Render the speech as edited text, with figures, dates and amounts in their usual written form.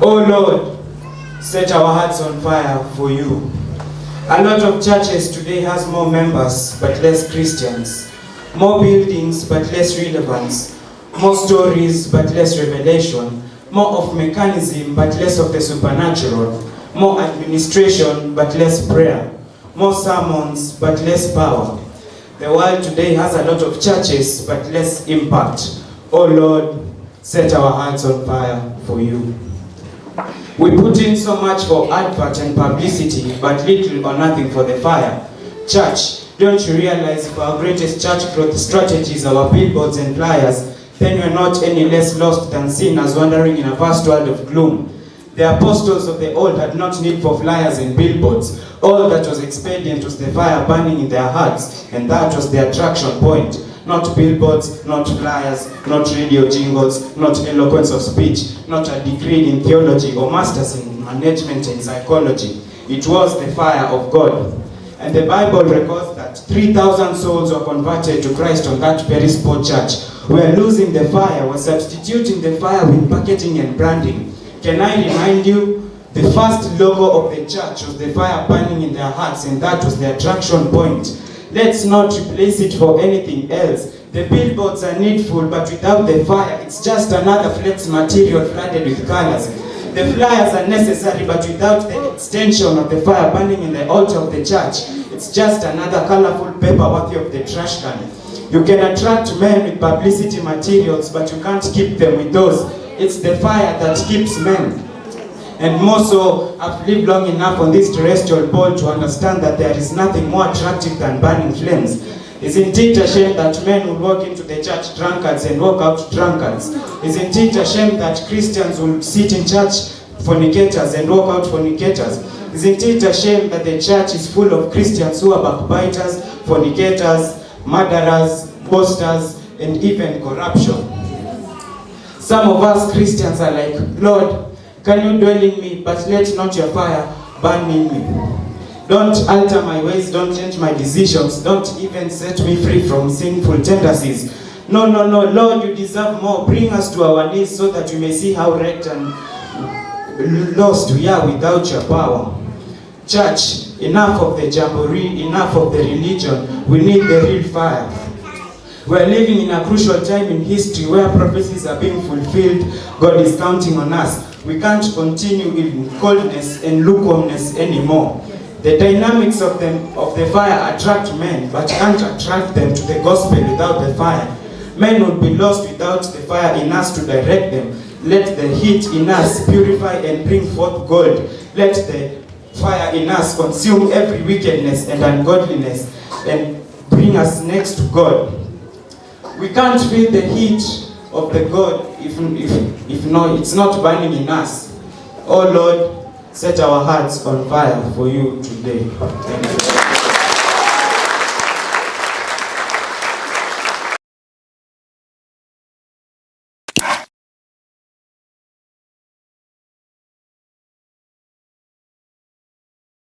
Oh Lord, set our hearts on fire for you. A lot of churches today has more members but less Christians. More buildings but less relevance. More stories but less revelation. More of mechanism but less of the supernatural. More administration but less prayer. More sermons but less power. The world today has a lot of churches but less impact. Oh Lord, set our hearts on fire for you. We put in so much for advert and publicity, but little or nothing for the fire. Church, don't you realize if our greatest church growth strategies are our billboards and flyers, then we're not any less lost than sinners wandering in a vast world of gloom. The apostles of the old had not need for flyers and billboards. All that was expedient was the fire burning in their hearts, and that was the attraction point. Not billboards, not flyers, not radio jingles, not eloquence of speech, not a degree in theology or masters in management and psychology. It was the fire of God. And the Bible records that 3,000 souls were converted to Christ on that very spot church. We're losing the fire, we're substituting the fire with packaging and branding. Can I remind you, the first logo of the church was the fire burning in their hearts, and that was the attraction point. Let's not replace it for anything else. The billboards are needful, but without the fire, it's just another flex material flooded with colors. The flyers are necessary, but without the extension of the fire burning in the altar of the church, it's just another colorful paper worthy of the trash can. You can attract men with publicity materials, but you can't keep them with those. It's the fire that keeps men. And more so, I've lived long enough on this terrestrial ball to understand that there is nothing more attractive than burning flames. Isn't it a shame that men will walk into the church drunkards and walk out drunkards? Isn't it a shame that Christians will sit in church fornicators and walk out fornicators? Isn't it a shame that the church is full of Christians who are backbiters, fornicators, murderers, boasters, and even corruption? Some of us Christians are like, Lord, can you dwell in me, but let not your fire burn in me. Don't alter my ways, don't change my decisions, don't even set me free from sinful tendencies. No, Lord, you deserve more. Bring us to our knees so that we may see how wrecked and lost we are without your power. Church, enough of the jamboree, enough of the religion. We need the real fire. We're living in a crucial time in history where prophecies are being fulfilled. God is counting on us. We can't continue in coldness and lukewarmness anymore. The dynamics of the fire attract men, but can't attract them to the gospel without the fire. Men would be lost without the fire in us to direct them. Let the heat in us purify and bring forth gold. Let the fire in us consume every wickedness and ungodliness and bring us next to God. We can't feel the heat of the God if no, it's not burning in us. Oh Lord, set our hearts on fire for you today. Thank you.